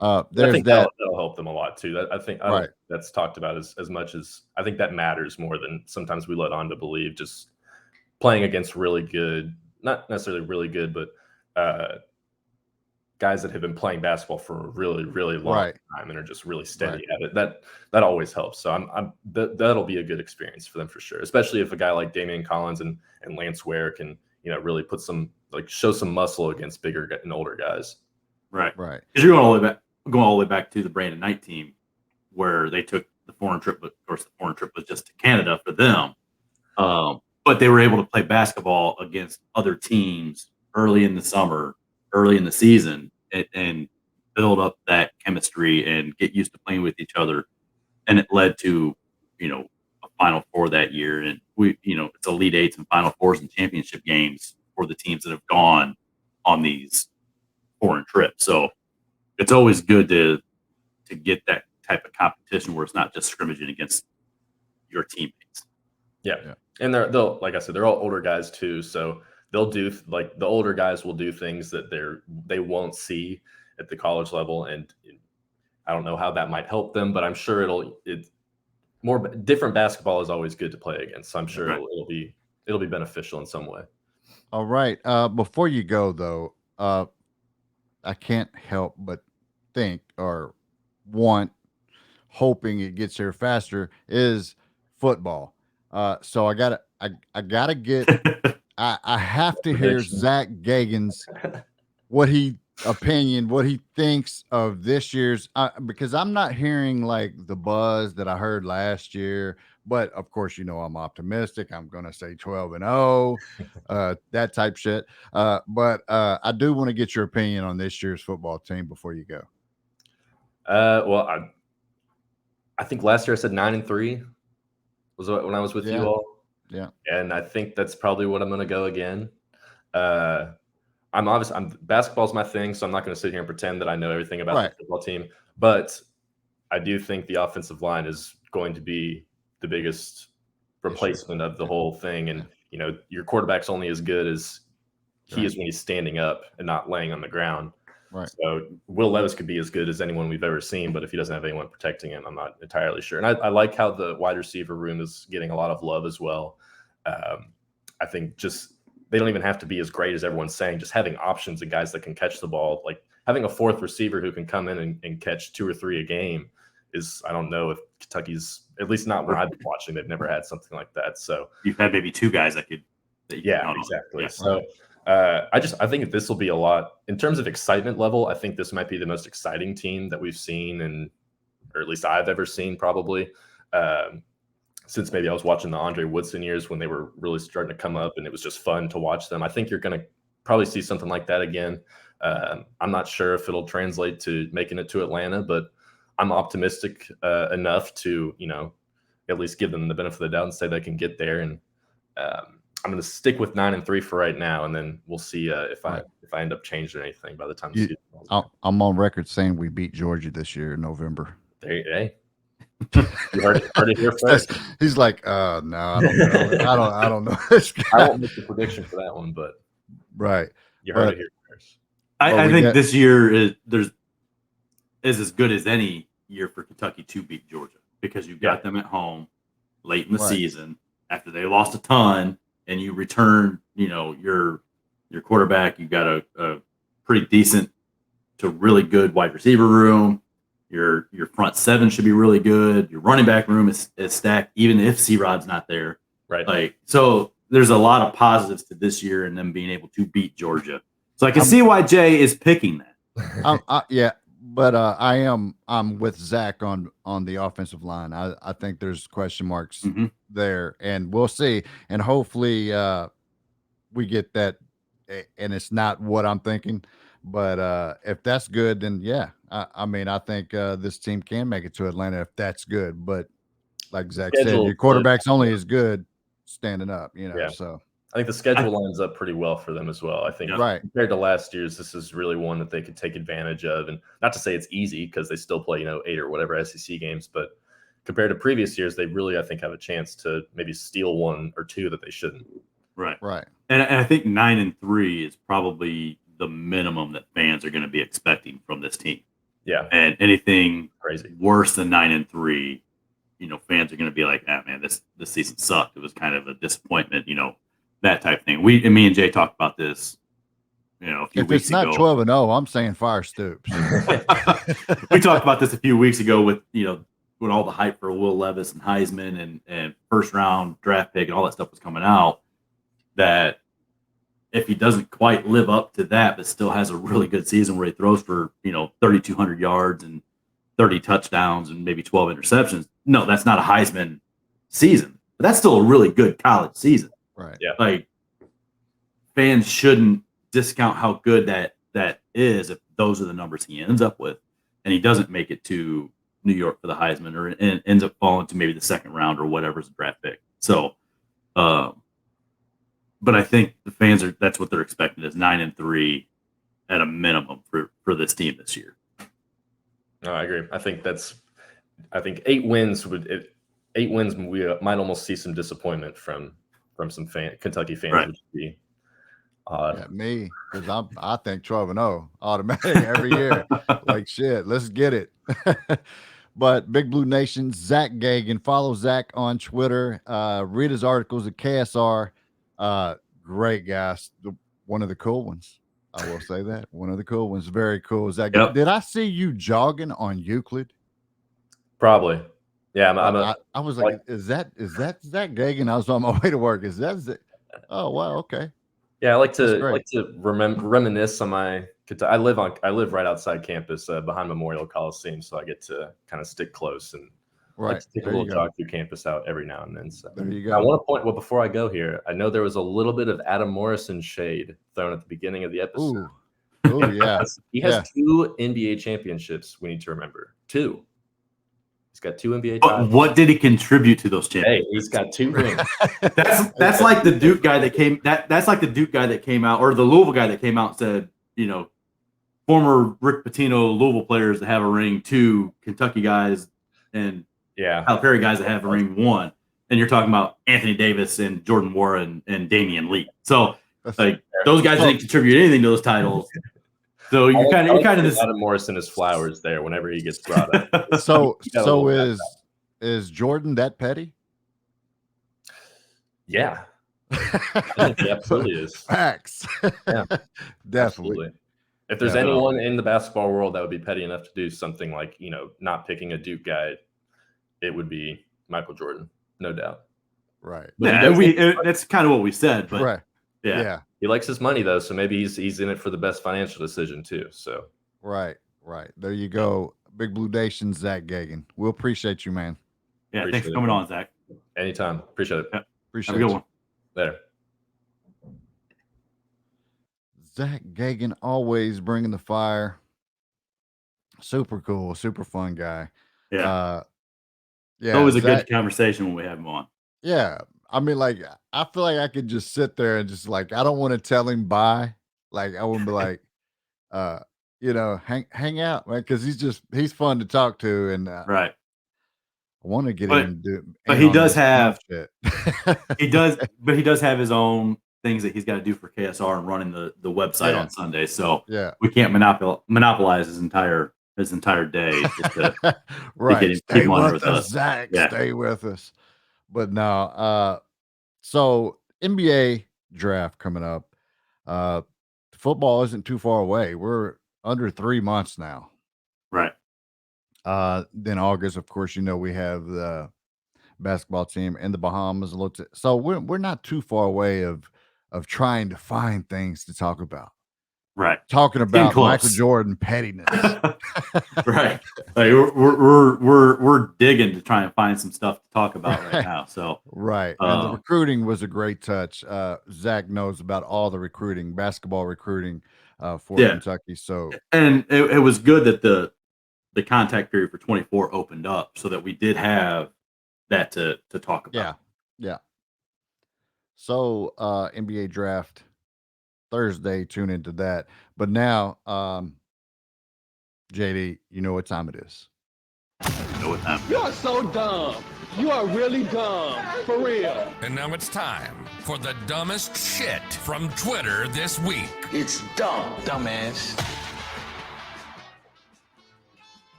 I think that'll help them a lot too. I think that's talked about as much as I think that matters more than sometimes we let on to believe. Just playing against really good, not necessarily really good, but guys that have been playing basketball for a really, really long time and are just really steady at it. That always helps. So that'll be a good experience for them for sure, especially if a guy like Damian Collins and Lance Ware can, really put show some muscle against bigger and older guys. Right. Because you're going all the way back to the Brandon Knight team, where they took the foreign trip, but of course the foreign trip was just to Canada for them. But they were able to play basketball against other teams early in the summer, early in the season, and build up that chemistry and get used to playing with each other. And it led to, a Final Four that year. And it's Elite Eights and Final Fours and championship games for the teams that have gone on these foreign trips. So it's always good to get that type of competition where it's not just scrimmaging against your teammates. Yeah. And they'll, like I said, they're all older guys too. So they'll do, like, the older guys will do things that they won't see at the college level. And I don't know how that might help them, but I'm sure it's more different. Basketball is always good to play against. So I'm sure it'll be beneficial in some way. All right. Before you go though, I can't help but think or hoping it gets here faster is football. So I gotta get I have to hear Zach Gagan's what he thinks of this year's because I'm not hearing like the buzz that I heard last year. But of course, I'm optimistic. I'm gonna say 12-0, that type shit. But I do want to get your opinion on this year's football team before you go. Well, I think last year I said 9-3 was when I was with you all. Yeah. And I think that's probably what I'm going to go again. Basketball's my thing, so I'm not going to sit here and pretend that I know everything about the football team. But I do think the offensive line is going to be the biggest replacement of the whole thing. And, your quarterback's only as good as he is when he's standing up and not laying on the ground. Right. So Will Levis could be as good as anyone we've ever seen, but if he doesn't have anyone protecting him, I'm not entirely sure. And I like how the wide receiver room is getting a lot of love as well. I think just they don't even have to be as great as everyone's saying. Just having options and guys that can catch the ball, like having a fourth receiver who can come in and catch 2 or 3 a game is, I don't know if Kentucky's, at least not when I've been watching, they've never had something like that. So you've had maybe 2 guys that could. Exactly. Yeah. So I think this will be a lot in terms of excitement level. I think this might be the most exciting team that we've seen, or at least I've ever seen, probably since maybe I was watching the Andre Woodson years when they were really starting to come up, and it was just fun to watch them. I think you're going to probably see something like that again. I'm not sure if it'll translate to making it to Atlanta, but I'm optimistic enough to at least give them the benefit of the doubt and say they can get there. And I'm going to stick with 9-3 for right now, and then we'll see if I end up changing anything by the time. I'm on record saying we beat Georgia this year in November. Hey, you heard it here first. He's like, no, I don't know. I don't know this guy. I won't make the prediction for that one, but you heard it here first. I think this year is as good as any year for Kentucky to beat Georgia, because you got them at home late in the season after they lost a ton. And you return, your quarterback. You got a pretty decent to really good wide receiver room. Your front 7 should be really good. Your running back room is stacked, even if C-Rod's not there. Right. So there's a lot of positives to this year and them being able to beat Georgia. So I can see why Jay is picking that. Yeah. But I'm with Zach on the offensive line. I think there's question marks there, and we'll see. And hopefully we get that, and it's not what I'm thinking. But if that's good, then I think this team can make it to Atlanta if that's good. But like Zach said, your quarterback's only as good standing up. So. I think the schedule lines up pretty well for them as well. I think compared to last year's, this is really one that they could take advantage of. And not to say it's easy, because they still play, 8 or whatever SEC games, but compared to previous years, they really, I think, have a chance to maybe steal 1 or 2 that they shouldn't. Right. And I think 9-3 is probably the minimum that fans are going to be expecting from this team. Yeah. And anything crazy worse than 9-3, fans are going to be like, man, this season sucked. It was kind of a disappointment, that type of thing. Me and Jay talked about this, a few weeks ago. If it's not 12-0, I'm saying fire Stoops. We talked about this a few weeks ago with, when all the hype for Will Levis and Heisman and first round draft pick and all that stuff was coming out, that if he doesn't quite live up to that, but still has a really good season where he throws for, 3,200 yards and 30 touchdowns and maybe 12 interceptions. No, that's not a Heisman season, but that's still a really good college season. Right. Yeah. Like, fans shouldn't discount how good that is if those are the numbers he ends up with, and he doesn't make it to New York for the Heisman, or ends up falling to maybe the second round or whatever's a draft pick. So, but I think the fans that's what they're expecting is 9-3 at a minimum for this team this year. No, I agree. I think that's I think 8 wins we might almost see some disappointment from some Kentucky fans, Right. which would be odd. Yeah, me, because I think 12-0 automatic every year. Like shit, let's get it. But Big Blue Nation, Zach Gagan, follow Zach on Twitter. Read his articles at KSR. Great guys, one of the cool ones. I will say that one of the cool ones. Very cool. Zach, did I see you jogging on Euclid? Probably. Yeah, I was like, is that Zach Gagan? I was on my way to work. Is that? Oh wow, okay. Yeah, I like to reminisce on my. I live right outside campus, behind Memorial Coliseum, so I get to kind of stick close and like to take a little jog through campus out every now and then. So there you go. I want to point. Well, before I go here, I know there was a little bit of Adam Morrison shade thrown at the beginning of the episode. Oh yeah, he has 2 NBA championships. We need to remember 2. He's got 2 NBA titles. What did he contribute to those championships? Hey, he's got 2 rings. That's like the Duke guy that came. That's like the Duke guy that came out, or the Louisville guy that came out and said, former Rick Pitino Louisville players that have a ring, 2 Kentucky guys, and Calipari guys that have a ring, 1. And you're talking about Anthony Davis and Jordan Warren and Damian Lee. So those guys didn't contribute anything to those titles. So you're kind of this Adam Morrison is flowers there whenever he gets brought up. So is Jordan that petty? Yeah. I think he absolutely is. Facts. Yeah. Definitely. Absolutely. If there's anyone in the basketball world that would be petty enough to do something like, not picking a Duke guy, it would be Michael Jordan, no doubt. Right. That's kind of what we said, but right. Yeah. He likes his money though, so maybe he's in it for the best financial decision too. So right. There you go. Big Blue Nation, Zach Gagan. We'll appreciate you, man. Yeah, thanks for coming on, Zach. Anytime. Appreciate it. Yeah. Appreciate Have a good one. There. Zach Gagan always bringing the fire. Super cool, super fun guy. Yeah. Yeah. It's always a good conversation when we have him on. Yeah. I mean, like, I feel like I could just sit there and just like, I don't want to tell him bye. Like, I wouldn't be like, hang out, man, because he's fun to talk to. And right. I want to get him to do it. But he does have he does have his own things that he's got to do for KSR and running the website on Sunday. So we can't monopolize his entire day just to right. Keep him on with us. Zach, stay with us. But no, so NBA draft coming up. Football isn't too far away. We're under 3 months now. Right. Then August, of course, we have the basketball team in the Bahamas. So we're not too far away of trying to find things to talk about. Right. Talking about Michael Jordan pettiness. Right. Like we're digging to try and find some stuff to talk about right now. So right. And the recruiting was a great touch. Zach knows about all the recruiting, basketball recruiting for Kentucky. So and it was good that the contact period for 24 opened up so that we did have that to talk about. Yeah. So NBA draft Thursday, tune into that. But now, JD, you know what time it is. You know what time it is. You are so dumb. You are really dumb. For real. And now it's time for the dumbest shit from Twitter this week. It's dumb, dumbass.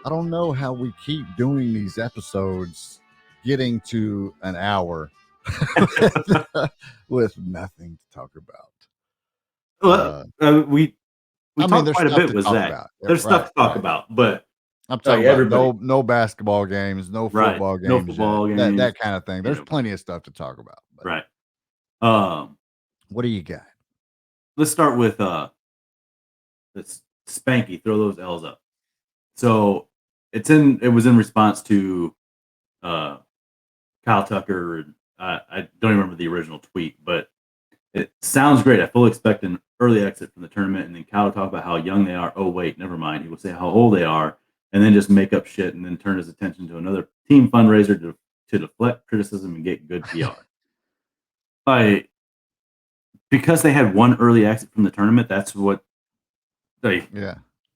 I don't know how we keep doing these episodes, getting to an hour with nothing to talk about. Well, we talked quite a bit with Zach. There's stuff to talk about, but I'm talking about no basketball games, no football games, no football games, that kind of thing. There's plenty of stuff to talk about. But. Right. What do you got? Let's start with let's Spanky. Throw those L's up. So it was in response to Kyle Tucker. I don't even remember the original tweet, but it sounds great. I fully expect an early exit from the tournament, and then Kyle will talk about how young they are. Oh wait, never mind. He will say how old they are, and then just make up shit, and then turn his attention to another team fundraiser to deflect criticism and get good PR. Because they had one early exit from the tournament, that's what they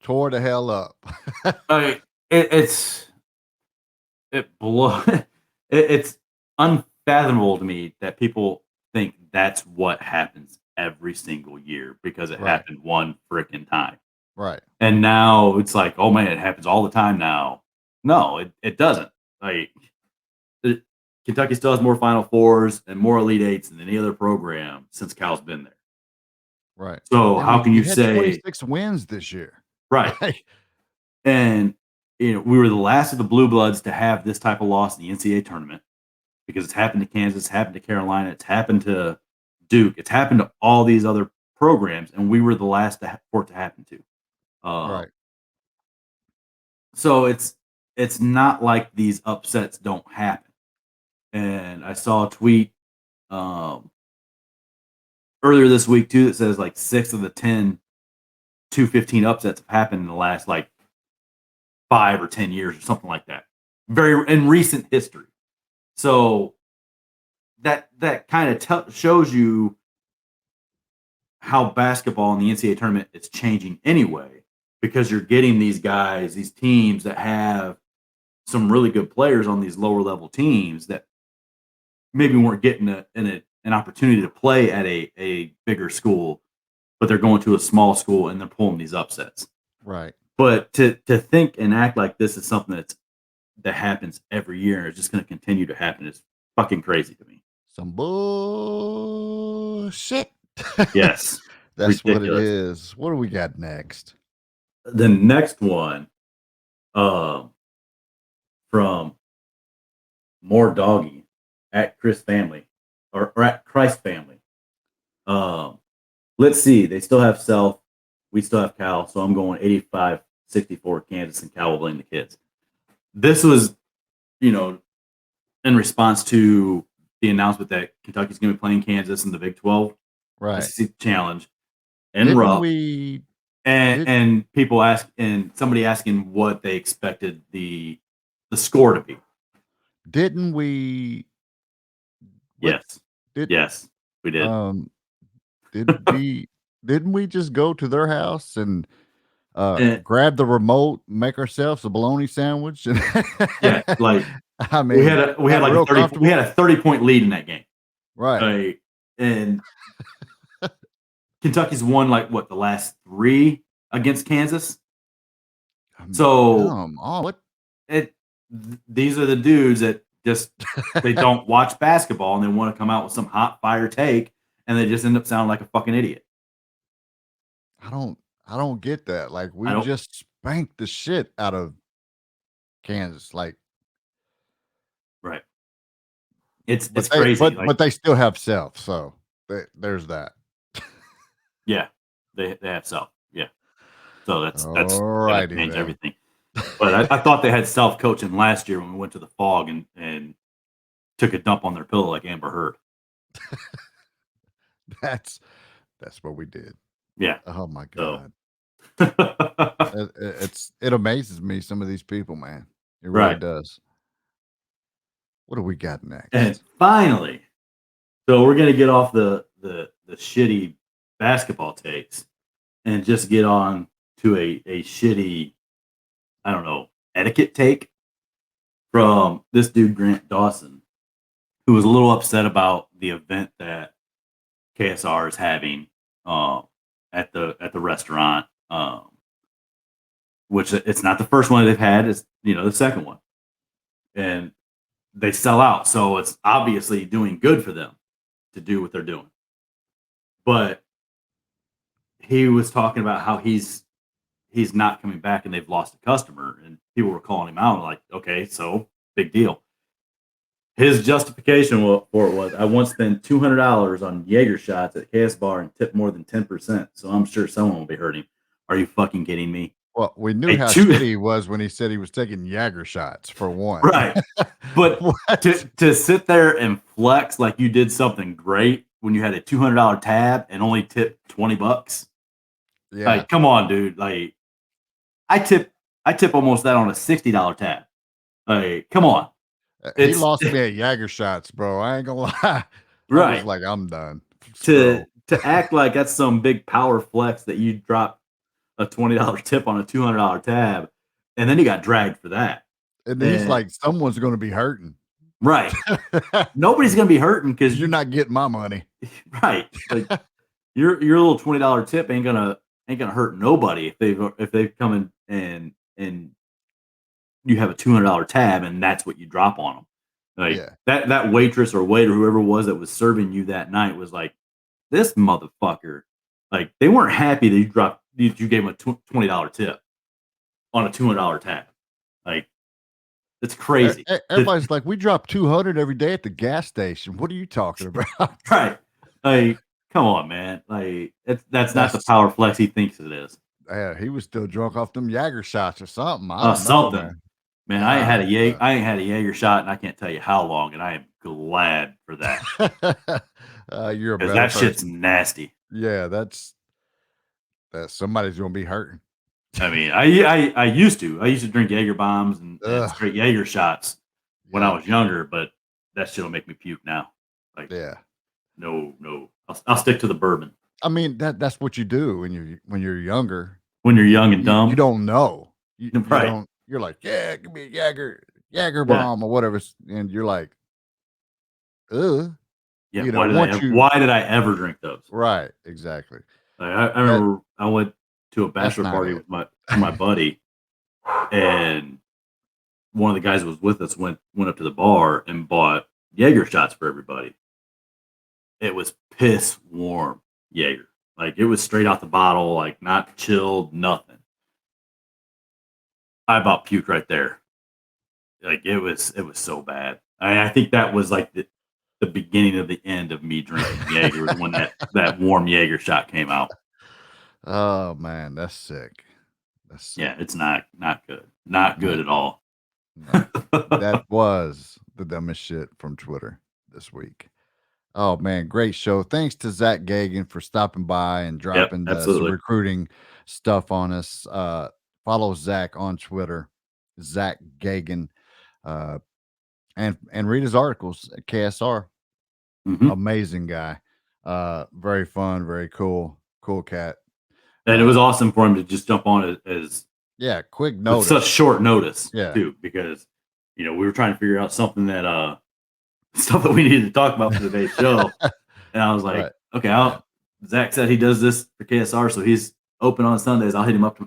tore the hell up. It's it's unfathomable to me that people think that's what happens every single year because it happened one freaking time. Right. And now it's like, oh man, it happens all the time now. No, it doesn't. Like Kentucky still has more Final Fours and more Elite Eights than any other program since Cal's been there. Right. So And how can you had say 26 wins this year? Right? And we were the last of the Blue Bloods to have this type of loss in the NCAA tournament because it's happened to Kansas, it's happened to Carolina, it's happened to Duke, it's happened to all these other programs, and we were the last for it to happen to. Right. So it's not like these upsets don't happen. And I saw a tweet earlier this week too that says like 6 of the 10 215 upsets have happened in the last like 5 or 10 years or something like that. Very in recent history. So that kind of shows you how basketball in the NCAA tournament is changing anyway, because you're getting these guys, these teams that have some really good players on these lower level teams that maybe weren't getting an opportunity to play at a bigger school, but they're going to a small school and they're pulling these upsets. Right. But to think and act like this is something that happens every year and it's just going to continue to happen is fucking crazy to me. Some bullshit. Yes. That's ridiculous. What it is. What do we got next? The next one from More Doggy at Chris Family or at Christ Family. Let's see. They still have Self. We still have Cal. So I'm going 85-64 Kansas, and Cal will blame the kids. This was, in response to the announcement that Kentucky's going to be playing Kansas in the Big 12 SEC Challenge. And and people somebody asking what they expected the score to be. Didn't we? Yes, we did. Didn't we just go to their house and grab the remote, make ourselves a bologna sandwich? Yeah, like I mean, we had a 30-point lead in that game, right? And Kentucky's won the last 3 against Kansas. So these are the dudes that just they don't watch basketball and they want to come out with some hot fire take, and they just end up sounding like a fucking idiot. I don't get that. Like we just spanked the shit out of Kansas. Like, right. It's crazy. But they still have Self, so there's that. Yeah, they have Self. Yeah, so that's changed everything. But I thought they had Self coaching last year when we went to the Fog and took a dump on their pillow like Amber Heard. That's what we did. Yeah. Oh my God. It amazes me, some of these people, man. It really does. What do we got next? And finally, so we're gonna get off the shitty basketball takes and just get on to a shitty, I don't know, etiquette take from this dude Grant Dawson, who was a little upset about the event that KSR is having at the restaurant, which it's not the first one they've had, it's the second one, and they sell out, so it's obviously doing good for them to do what they're doing. But he was talking about how he's not coming back and they've lost a customer, and people were calling him out like, okay, so big deal. His justification for it was, I once spent $200 on Jaeger shots at KS Bar and tipped more than 10%, so I'm sure someone will be hurting. Are you fucking kidding me? Well, we knew how shitty he was when he said he was taking Jaeger shots, for one. Right. But to sit there and flex like you did something great when you had a $200 tab and only tipped $20. Yeah. Like, come on, dude. Like, I tip almost that on a $60 tab. Like, come on. He lost me at Jaeger shots, bro. I ain't gonna lie. Right. I was like, I'm done. To act like that's some big power flex that you dropped a $20 tip on a $200 tab, and then he got dragged for that. And he's like, someone's going to be hurting. Right. Nobody's going to be hurting because you're not getting my money. Right. Like your little $20 tip ain't gonna hurt nobody if they've come in and you have a $200 tab and that's what you drop on them. Like that waitress or waiter, whoever it was that was serving you that night, was like, this motherfucker. Like, they weren't happy that you gave them a $20 tip on a $200 tab. Like, it's crazy. Everybody's like, we drop 200 every day at the gas station. What are you talking about? Right. Like, come on, man. Like, that's not the power flex he thinks it is. Yeah, he was still drunk off them Jaeger shots or something. Something. Man, I ain't had a Jaeger shot, and I can't tell you how long, and I am glad for that. You're a better that person. Shit's nasty. Yeah, that's somebody's gonna be hurting. I mean, I used to drink Jaeger bombs and straight Jaeger shots when I was younger, but that shit'll make me puke now. Like, no, I'll stick to the bourbon. I mean, that's what you do when you're younger. When you're young and dumb, you don't know. Right. You're like, yeah, give me a Jaeger bomb or whatever, and you're like, ugh. Yeah. Why did I ever drink those? Right. Exactly. Like, I remember I went to a bachelor party with my buddy, and one of the guys who was with us went up to the bar and bought Jaeger shots for everybody. It was piss warm Jaeger. Like, it was straight out the bottle, like not chilled, nothing. I about puked right there. Like, it was so bad. I think that was like the beginning of the end of me drinking Jaeger was when that warm Jaeger shot came out. Oh man, that's sick. Yeah, it's not good. Not good at all. No. That was the dumbest shit from Twitter this week. Oh man, great show. Thanks to Zach Gagan for stopping by and dropping some recruiting stuff on us. Follow Zach on Twitter, Zach Gagan, and read his articles at KSR. Amazing guy. Very fun, very cool cat. And it was awesome for him to just jump on as quick notice, such short notice too, because we were trying to figure out something that stuff that we needed to talk about for today's show. And I was like, okay, Zach said he does this for KSR, so he's open on Sundays. I'll hit him up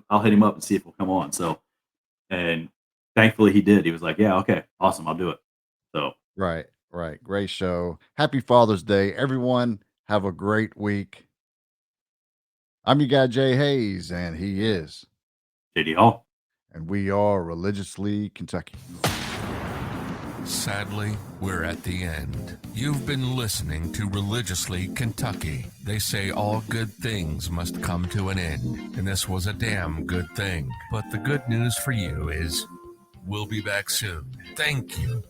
and see if he'll come on. So, and thankfully he did. He was like, yeah, okay, awesome, I'll do it. So right. Great show. Happy Father's Day, everyone. Have a great week. I'm your guy, Jay Hayes, and he is JD Hall. And we are Religiously Kentucky. Sadly, we're at the end. You've been listening to Religiously Kentucky. They say all good things must come to an end, and this was a damn good thing. But the good news for you is we'll be back soon. Thank you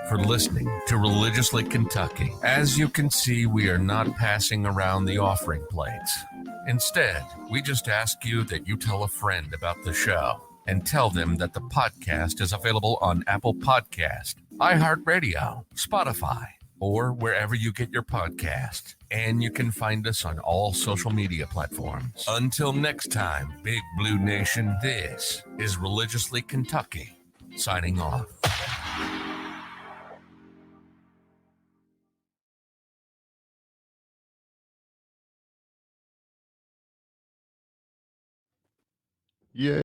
for listening to Religiously Kentucky. As you can see, we are not passing around the offering plates. Instead, we just ask you that you tell a friend about the show and tell them that the podcast is available on Apple Podcast, iHeartRadio, Spotify, or wherever you get your podcast. And you can find us on all social media platforms. Until next time, Big Blue Nation, this is Religiously Kentucky, signing off. Yeah.